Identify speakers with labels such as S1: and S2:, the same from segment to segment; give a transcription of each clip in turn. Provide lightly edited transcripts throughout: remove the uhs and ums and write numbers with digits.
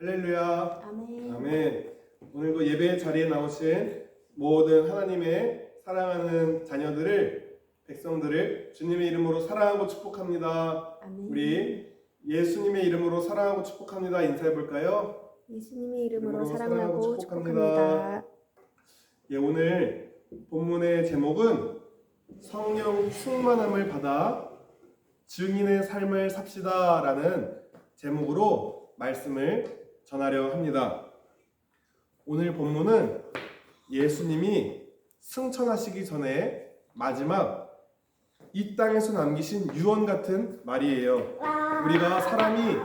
S1: 할렐루야.
S2: 아멘.
S1: 아멘. 오늘도 예배 자리에 나오신 모든 하나님의 사랑하는 자녀들을, 백성들을 주님의 이름으로 사랑하고 축복합니다.
S2: 아멘.
S1: 우리 예수님의 이름으로 사랑하고 축복합니다. 인사해 볼까요?
S2: 예수님의 이름으로
S1: 이름으로
S2: 사랑하고
S1: 사랑하고
S2: 축복합니다.
S1: 예, 오늘 본문의 제목은 성령 충만함을 받아 증인의 삶을 삽시다 라는 제목으로 말씀을 전하려 합니다. 오늘 본문은 예수님이 승천하시기 전에 마지막 이 땅에서 남기신 유언 같은 말이에요. 우리가 사람이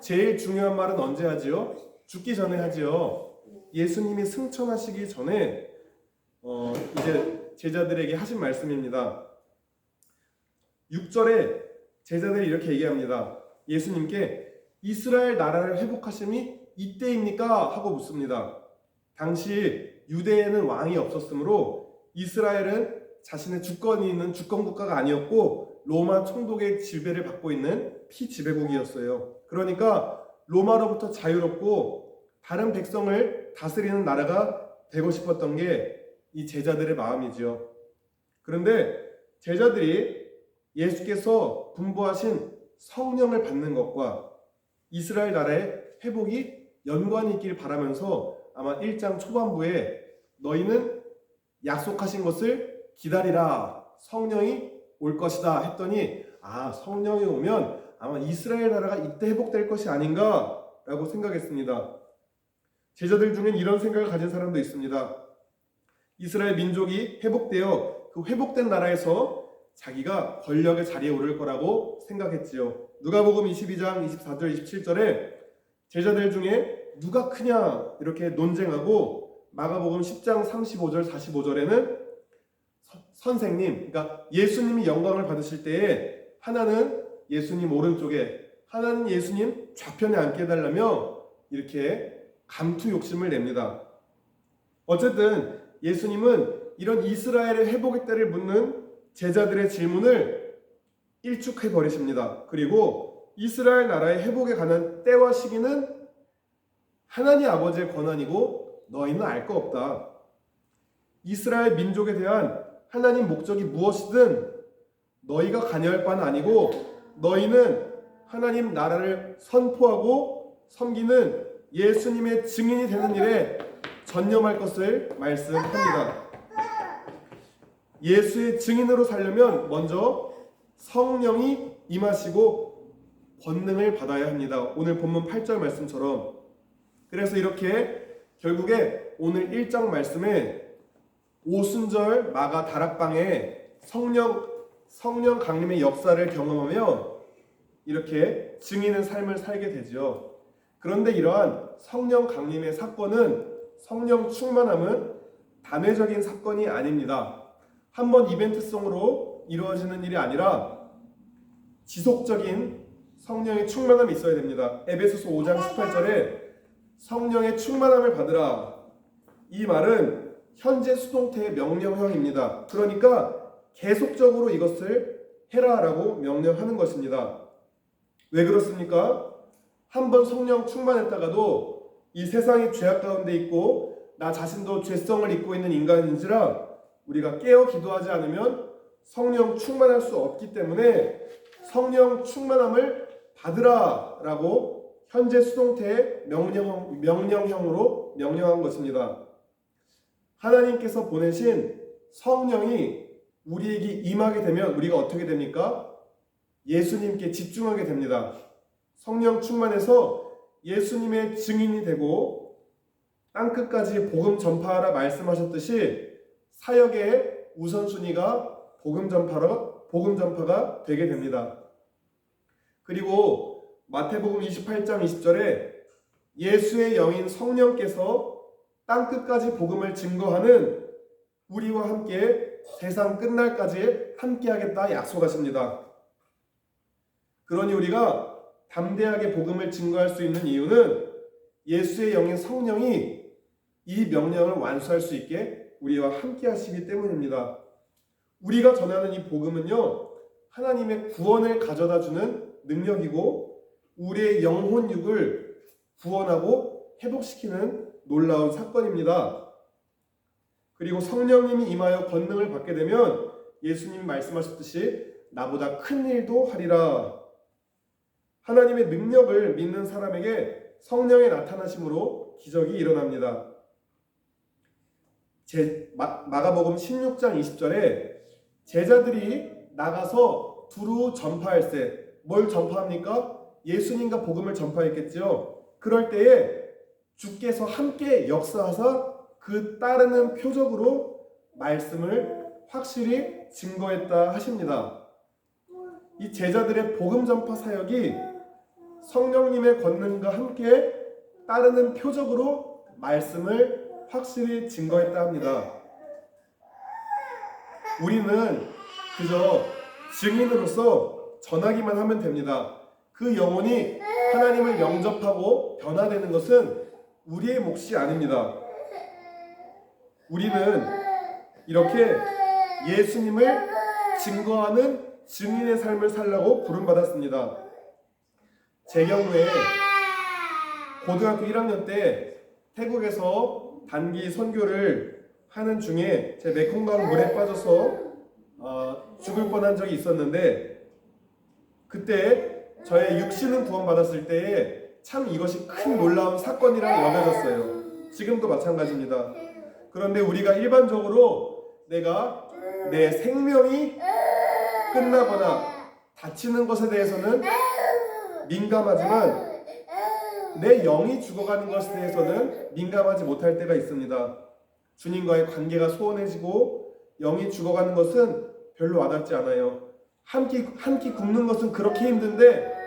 S1: 제일 중요한 말은 언제 하지요? 죽기 전에 하지요. 예수님이 승천하시기 전에 이제 제자들에게 하신 말씀입니다. 6절에 제자들이 이렇게 얘기합니다. 예수님께 이스라엘 나라를 회복하심이 이때입니까? 하고 묻습니다. 당시 유대에는 왕이 없었으므로 이스라엘은 자신의 주권이 있는 주권 국가가 아니었고 로마 총독의 지배를 받고 있는 피지배국이었어요. 그러니까 로마로부터 자유롭고 다른 백성을 다스리는 나라가 되고 싶었던 게 이 제자들의 마음이지요. 그런데 제자들이 예수께서 분부하신 성령을 받는 것과 이스라엘 나라의 회복이 연관이 있길 바라면서 아마 1장 초반부에 너희는 약속하신 것을 기다리라, 성령이 올 것이다 했더니 성령이 오면 아마 이스라엘 나라가 이때 회복될 것이 아닌가 라고 생각했습니다. 제자들 중엔 이런 생각을 가진 사람도 있습니다. 이스라엘 민족이 회복되어 그 회복된 나라에서 자기가 권력의 자리에 오를 거라고 생각했지요. 누가복음 22장 24절 27절에 제자들 중에 누가 크냐 이렇게 논쟁하고 마가복음 10장 35절 45절에는 선생님, 그러니까 예수님이 영광을 받으실 때에 하나는 예수님 오른쪽에, 하나는 예수님 좌편에 앉게 해달라며 이렇게 감투 욕심을 냅니다. 어쨌든 예수님은 이런 이스라엘의 회복의 때를 묻는 제자들의 질문을 일축해 버리십니다. 그리고 이스라엘 나라의 회복에 관한 때와 시기는 하나님 아버지의 권한이고 너희는 알 거 없다. 이스라엘 민족에 대한 하나님 목적이 무엇이든 너희가 관여할 바는 아니고 너희는 하나님 나라를 선포하고 섬기는 예수님의 증인이 되는 일에 전념할 것을 말씀합니다. 예수의 증인으로 살려면 먼저 성령이 임하시고 권능을 받아야 합니다. 오늘 본문 8절 말씀처럼. 그래서 이렇게 결국에 오늘 1장 말씀에 오순절 마가 다락방에 성령 강림의 역사를 경험하며 이렇게 증인의 삶을 살게 되죠. 그런데 이러한 성령 강림의 사건은, 성령 충만함은 단회적인 사건이 아닙니다. 한번 이벤트성으로 이루어지는 일이 아니라 지속적인 성령의 충만함이 있어야 됩니다. 에베소서 5장 18절에 성령의 충만함을 받으라. 이 말은 현재 수동태의 명령형입니다. 그러니까 계속적으로 이것을 해라라고 명령하는 것입니다. 왜 그렇습니까? 한번 성령 충만했다가도 이 세상이 죄악 가운데 있고 나 자신도 죄성을 입고 있는 인간인지라 우리가 깨어 기도하지 않으면 성령 충만할 수 없기 때문에 성령 충만함을 받으라 라고 현재 수동태의 명령형으로 명령한 것입니다. 하나님께서 보내신 성령이 우리에게 임하게 되면 우리가 어떻게 됩니까? 예수님께 집중하게 됩니다. 성령 충만해서 예수님의 증인이 되고 땅끝까지 복음 전파하라 말씀하셨듯이 사역의 우선순위가 복음 전파가 되게 됩니다. 그리고 마태복음 28장 20절에 예수의 영인 성령께서 땅끝까지 복음을 증거하는 우리와 함께 세상 끝날까지 함께하겠다 약속하십니다. 그러니 우리가 담대하게 복음을 증거할 수 있는 이유는 예수의 영인 성령이 이 명령을 완수할 수 있게 우리와 함께 하시기 때문입니다. 우리가 전하는 이 복음은요, 하나님의 구원을 가져다 주는 능력이고 우리의 영혼육을 구원하고 회복시키는 놀라운 사건입니다. 그리고 성령님이 임하여 권능을 받게 되면 예수님이 말씀하셨듯이 나보다 큰 일도 하리라. 하나님의 능력을 믿는 사람에게 성령의 나타나심으로 기적이 일어납니다. 마가복음 16장 20절에 제자들이 나가서 두루 전파할세. 뭘 전파합니까? 예수님과 복음을 전파했겠죠. 그럴 때에 주께서 함께 역사하사 그 따르는 표적으로 말씀을 확실히 증거했다 하십니다. 이 제자들의 복음 전파 사역이 성령님의 권능과 함께 따르는 표적으로 말씀을 확실히 증거했다 합니다. 우리는 그저 증인으로서 전하기만 하면 됩니다. 그 영혼이 하나님을 영접하고 변화되는 것은 우리의 몫이 아닙니다. 우리는 이렇게 예수님을 증거하는 증인의 삶을 살라고 부름받았습니다. 제 경우에 고등학교 1학년 때 태국에서 단기 선교를 하는 중에 제 메콩강 물에 빠져서 죽을 뻔한 적이 있었는데, 그때 저의 육신은 구원받았을 때에 참 이것이 큰 놀라운 사건이라 여겨졌어요. 지금도 마찬가지입니다. 그런데 우리가 일반적으로 내가 내 생명이 끝나거나 다치는 것에 대해서는 민감하지만 내 영이 죽어가는 것에 대해서는 민감하지 못할 때가 있습니다. 주님과의 관계가 소원해지고 영이 죽어가는 것은 별로 와닿지 않아요. 한 끼 굶는 것은 그렇게 힘든데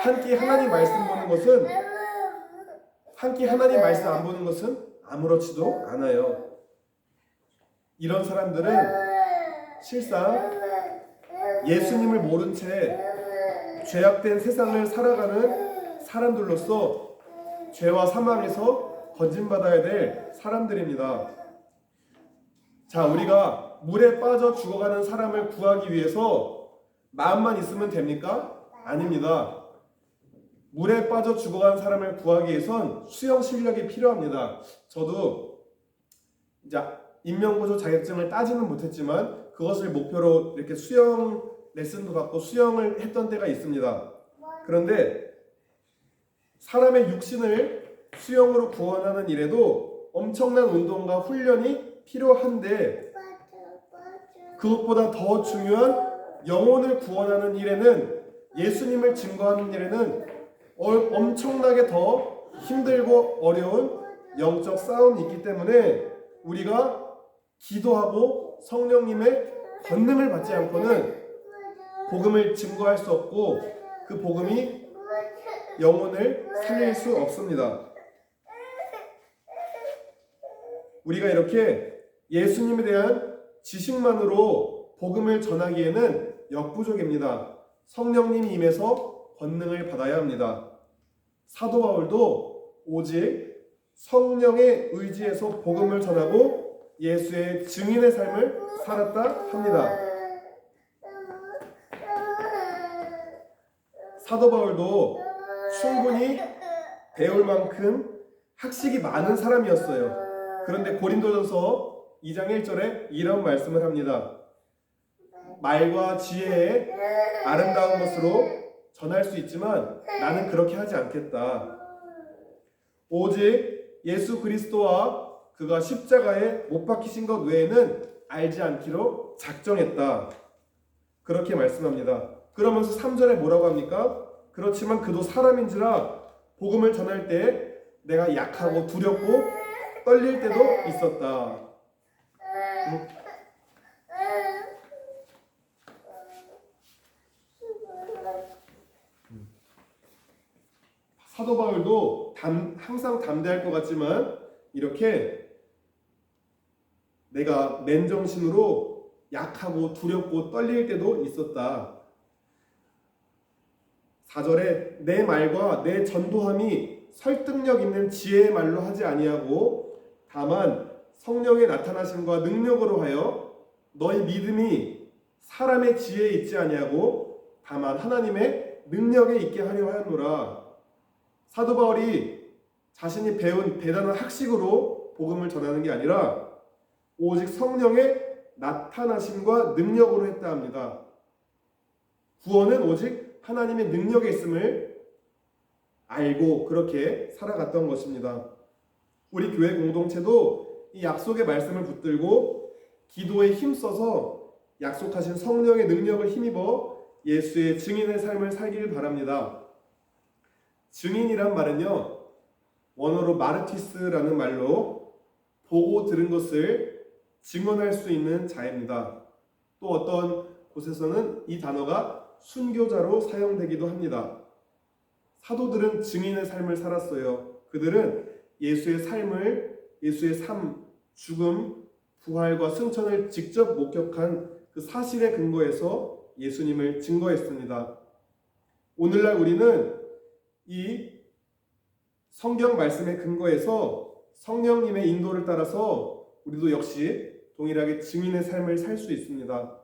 S1: 한 끼 하나님 말씀 보는 것은, 한 끼 하나님 말씀 안 보는 것은 아무렇지도 않아요. 이런 사람들은 실상 예수님을 모른 채 죄악된 세상을 살아가는 사람들로서 죄와 사망에서 건진받아야 될 사람들입니다. 자, 우리가 물에 빠져 죽어가는 사람을 구하기 위해서 마음만 있으면 됩니까? 아닙니다. 물에 빠져 죽어가는 사람을 구하기 위해선 수영 실력이 필요합니다. 저도 이제 인명구조 자격증을 따지는 못했지만 그것을 목표로 이렇게 수영 레슨도 받고 수영을 했던 때가 있습니다. 그런데 사람의 육신을 수영으로 구원하는 일에도 엄청난 운동과 훈련이 필요한데, 그것보다 더 중요한 영혼을 구원하는 일에는, 예수님을 증거하는 일에는 엄청나게 더 힘들고 어려운 영적 싸움이 있기 때문에 우리가 기도하고 성령님의 권능을 받지 않고는 복음을 증거할 수 없고 그 복음이 영혼을 살릴 수 없습니다. 우리가 이렇게 예수님에 대한 지식만으로 복음을 전하기에는 역부족입니다. 성령님이 임해서 권능을 받아야 합니다. 사도 바울도 오직 성령의 의지에서 복음을 전하고 예수의 증인의 삶을 살았다 합니다. 사도 바울도 충분히 배울 만큼 학식이 많은 사람이었어요. 그런데 고린도전서 2장 1절에 이런 말씀을 합니다. 말과 지혜의 아름다운 것으로 전할 수 있지만 나는 그렇게 하지 않겠다. 오직 예수 그리스도와 그가 십자가에 못 박히신 것 외에는 알지 않기로 작정했다. 그렇게 말씀합니다. 그러면서 3절에 뭐라고 합니까? 그렇지만 그도 사람인지라 복음을 전할 때 내가 약하고 두렵고 떨릴 때도 있었다. 사도 바울도 항상 담대할 것 같지만 이렇게 내가 맨정신으로 약하고 두렵고 떨릴 때도 있었다. 4절에 내 말과 내 전도함이 설득력 있는 지혜의 말로 하지 아니하고 다만 성령의 나타나심과 능력으로 하여 너희 믿음이 사람의 지혜에 있지 아니하고 다만 하나님의 능력에 있게 하려 하였노라. 사도 바울이 자신이 배운 대단한 학식으로 복음을 전하는 게 아니라 오직 성령의 나타나심과 능력으로 했다 합니다. 구원은 오직 하나님의 능력에 있음을 알고 그렇게 살아갔던 것입니다. 우리 교회 공동체도 이 약속의 말씀을 붙들고 기도에 힘써서 약속하신 성령의 능력을 힘입어 예수의 증인의 삶을 살기를 바랍니다. 증인이란 말은요, 원어로 마르티스라는 말로 보고 들은 것을 증언할 수 있는 자입니다. 또 어떤 곳에서는 이 단어가 순교자로 사용되기도 합니다. 사도들은 증인의 삶을 살았어요. 그들은 예수의 삶, 죽음, 부활과 승천을 직접 목격한 그 사실에 근거해서 예수님을 증거했습니다. 오늘날 우리는 이 성경 말씀에 근거해서 성령님의 인도를 따라서 우리도 역시 동일하게 증인의 삶을 살 수 있습니다.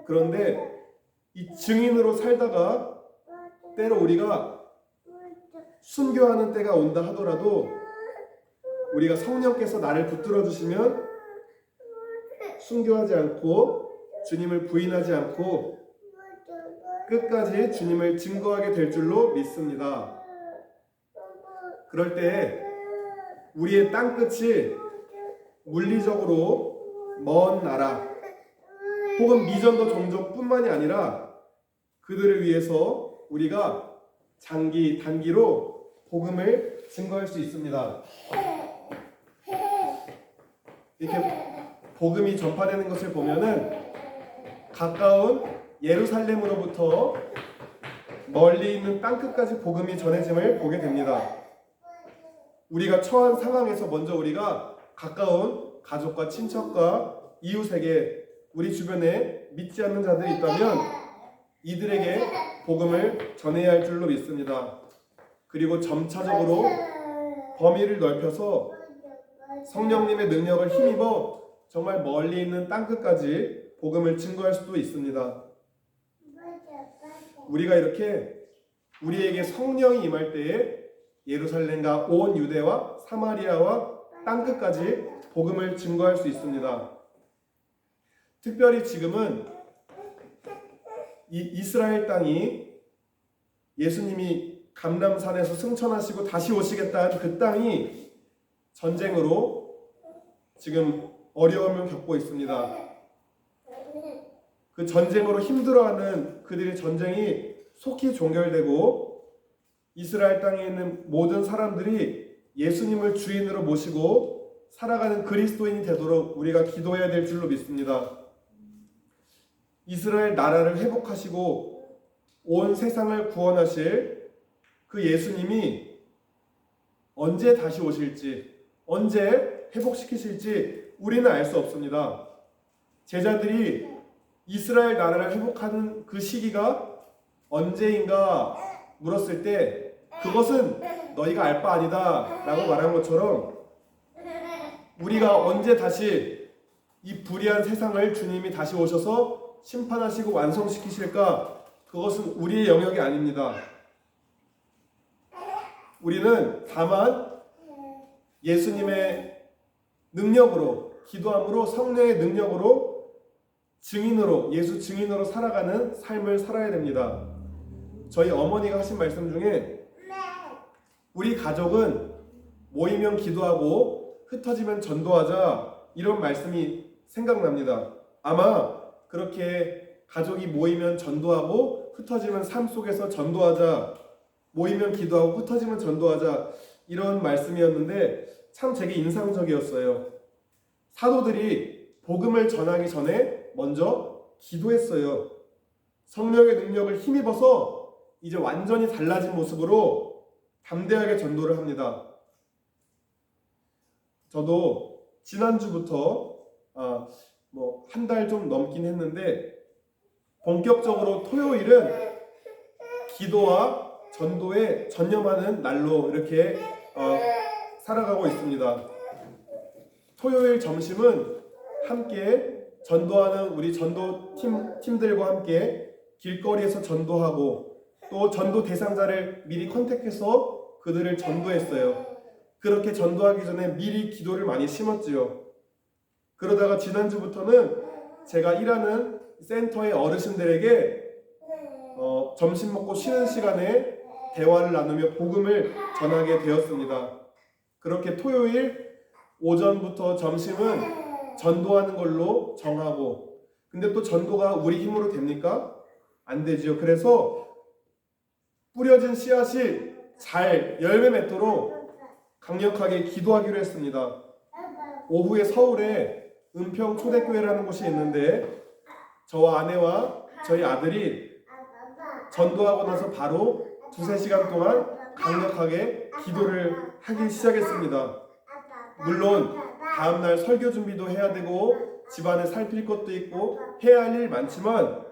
S1: 그런데 이 증인으로 살다가 때로 우리가 순교하는 때가 온다 하더라도 우리가 성령께서 나를 붙들어 주시면 순교하지 않고 주님을 부인하지 않고 끝까지 주님을 증거하게 될 줄로 믿습니다. 그럴 때 우리의 땅끝이 물리적으로 먼 나라 혹은 미전도 종족뿐만이 아니라 그들을 위해서 우리가 장기, 단기로 복음을 증거할 수 있습니다. 이렇게 복음이 전파되는 것을 보면은 가까운 예루살렘으로부터 멀리 있는 땅끝까지 복음이 전해짐을 보게 됩니다. 우리가 처한 상황에서 먼저 우리가 가까운 가족과 친척과 이웃에게 우리 주변에 믿지 않는 자들이 있다면 이들에게 복음을 전해야 할 줄로 믿습니다. 그리고 점차적으로 범위를 넓혀서 성령님의 능력을 힘입어 정말 멀리 있는 땅끝까지 복음을 증거할 수도 있습니다. 우리가 이렇게 우리에게 성령이 임할 때에 예루살렘과 온 유대와 사마리아와 땅끝까지 복음을 증거할 수 있습니다. 특별히 지금은 이 이스라엘 땅이 예수님이 감람산에서 승천하시고 다시 오시겠다는 그 땅이 전쟁으로 지금 어려움을 겪고 있습니다. 그 전쟁으로 힘들어하는 그들의 전쟁이 속히 종결되고 이스라엘 땅에 있는 모든 사람들이 예수님을 주인으로 모시고 살아가는 그리스도인이 되도록 우리가 기도해야 될 줄로 믿습니다. 이스라엘 나라를 회복하시고 온 세상을 구원하실 그 예수님이 언제 다시 오실지, 언제 회복시키실지 우리는 알 수 없습니다. 제자들이 이스라엘 나라를 회복하는 그 시기가 언제인가 물었을 때 그것은 너희가 알 바 아니다 라고 말한 것처럼 우리가 언제 다시 이 불의한 세상을 주님이 다시 오셔서 심판하시고 완성시키실까? 그것은 우리의 영역이 아닙니다. 우리는 다만 예수님의 능력으로, 기도함으로, 성령의 능력으로 증인으로, 예수 증인으로 살아가는 삶을 살아야 됩니다. 저희 어머니가 하신 말씀 중에 우리 가족은 모이면 기도하고 흩어지면 전도하자 이런 말씀이 생각납니다. 아마 그렇게 가족이 모이면 전도하고 흩어지면 삶 속에서 전도하자, 모이면 기도하고 흩어지면 전도하자 이런 말씀이었는데 참 제게 인상적이었어요. 사도들이 복음을 전하기 전에 먼저 기도했어요. 성령의 능력을 힘입어서 이제 완전히 달라진 모습으로 담대하게 전도를 합니다. 저도 지난주부터 한 달 좀 넘긴 했는데 본격적으로 토요일은 기도와 전도에 전념하는 날로 이렇게 살아가고 있습니다. 토요일 점심은 함께 전도하는 우리 전도 팀들과 함께 길거리에서 전도하고 또 전도 대상자를 미리 컨택해서 그들을 전도했어요. 그렇게 전도하기 전에 미리 기도를 많이 심었지요. 그러다가 지난주부터는 제가 일하는 센터의 어르신들에게 점심 먹고 쉬는 시간에 대화를 나누며 복음을 전하게 되었습니다. 그렇게 토요일 오전부터 점심은 전도하는 걸로 정하고, 근데 또 전도가 우리 힘으로 됩니까? 안 되지요. 그래서 뿌려진 씨앗이 잘 열매 맺도록 강력하게 기도하기로 했습니다. 오후에 서울에 은평 초대교회라는 곳이 있는데 저와 아내와 저희 아들이 전도하고 나서 바로 2-3시간 동안 강력하게 기도를 하기 시작했습니다. 물론 다음날 설교 준비도 해야 되고 집안에 살필 것도 있고 해야 할 일 많지만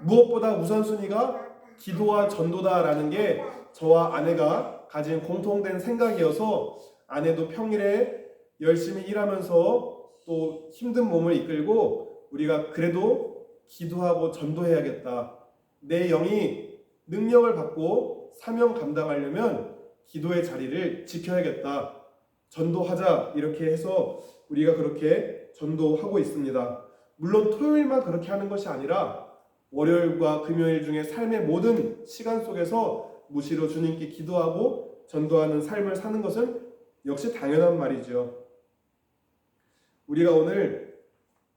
S1: 무엇보다 우선순위가 기도와 전도다라는 게 저와 아내가 가진 공통된 생각이어서, 아내도 평일에 열심히 일하면서 또 힘든 몸을 이끌고 우리가 그래도 기도하고 전도해야겠다. 내 영이 능력을 받고 사명 감당하려면 기도의 자리를 지켜야겠다. 전도하자. 이렇게 해서 우리가 그렇게 전도하고 있습니다. 물론 토요일만 그렇게 하는 것이 아니라 월요일과 금요일 중에 삶의 모든 시간 속에서 무시로 주님께 기도하고 전도하는 삶을 사는 것은 역시 당연한 말이죠. 우리가 오늘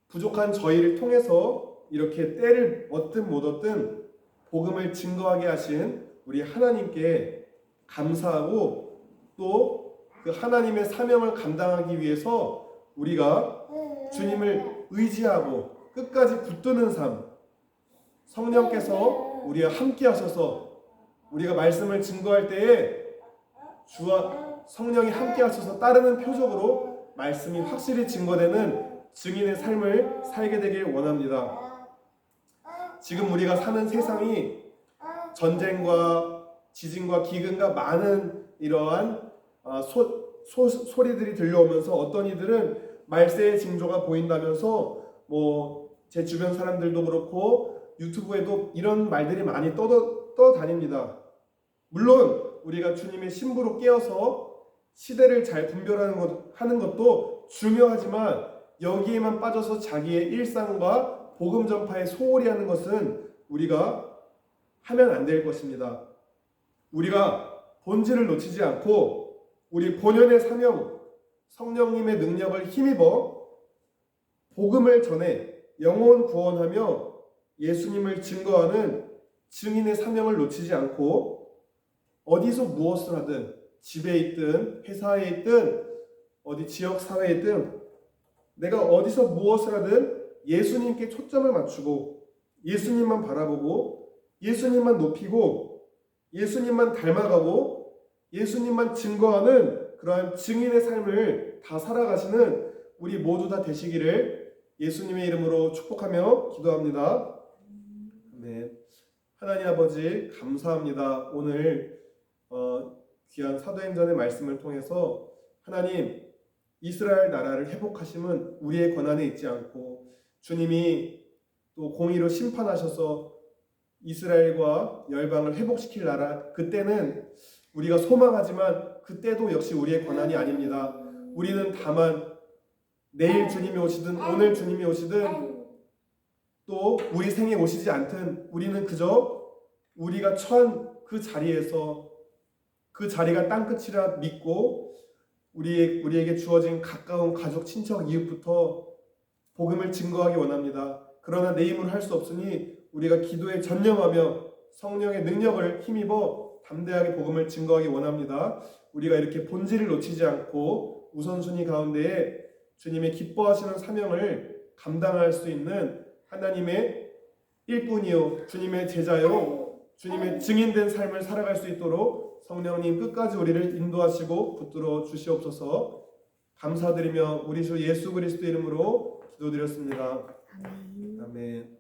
S1: 부족한 저희를 통해서 이렇게 때를 얻든 못 얻든 복음을 증거하게 하신 우리 하나님께 감사하고, 또 그 하나님의 사명을 감당하기 위해서 우리가 주님을 의지하고 끝까지 붙드는 삶, 성령께서 우리와 함께 하셔서 우리가 말씀을 증거할 때에 주와 성령이 함께 하셔서 따르는 표적으로 말씀이 확실히 증거되는 증인의 삶을 살게 되길 원합니다. 지금 우리가 사는 세상이 전쟁과 지진과 기근과 많은 이러한 소리들이 들려오면서 어떤 이들은 말세의 징조가 보인다면서 제 주변 사람들도 그렇고 유튜브에도 이런 말들이 많이 떠다닙니다. 물론 우리가 주님의 신부로 깨어서 시대를 잘 분별하는 것도 중요하지만, 여기에만 빠져서 자기의 일상과 복음 전파에 소홀히 하는 것은 우리가 하면 안 될 것입니다. 우리가 본질을 놓치지 않고 우리 본연의 사명, 성령님의 능력을 힘입어 복음을 전해 영혼 구원하며 예수님을 증거하는 증인의 사명을 놓치지 않고, 어디서 무엇을 하든, 집에 있든 회사에 있든 어디 지역 사회에 있든 내가 어디서 무엇을 하든 예수님께 초점을 맞추고 예수님만 바라보고 예수님만 높이고 예수님만 닮아가고 예수님만 증거하는 그러한 증인의 삶을 다 살아가시는 우리 모두 다 되시기를 예수님의 이름으로 축복하며 기도합니다. 아멘. 하나님 아버지 감사합니다. 오늘 귀한 사도행전의 말씀을 통해서 하나님, 이스라엘 나라를 회복하심은 우리의 권한에 있지 않고 주님이 또 공의로 심판하셔서 이스라엘과 열방을 회복시킬 나라, 그때는 우리가 소망하지만 그때도 역시 우리의 권한이 아닙니다. 우리는 다만 내일 주님이 오시든 오늘 주님이 오시든 또 우리 생에 오시지 않든 우리는 그저 우리가 처한 그 자리에서, 그 자리가 땅끝이라 믿고 우리에게 주어진 가까운 가족, 친척, 이웃부터 복음을 증거하기 원합니다. 그러나 내 힘으로 할 수 없으니 우리가 기도에 전념하며 성령의 능력을 힘입어 담대하게 복음을 증거하기 원합니다. 우리가 이렇게 본질을 놓치지 않고 우선순위 가운데에 주님의 기뻐하시는 사명을 감당할 수 있는 하나님의 일꾼이요 주님의 제자요 주님의 증인된 삶을 살아갈 수 있도록 성령님 끝까지 우리를 인도하시고 붙들어 주시옵소서. 감사드리며 우리 주 예수 그리스도 이름으로 기도드렸습니다.
S2: 아멘.
S1: 아멘.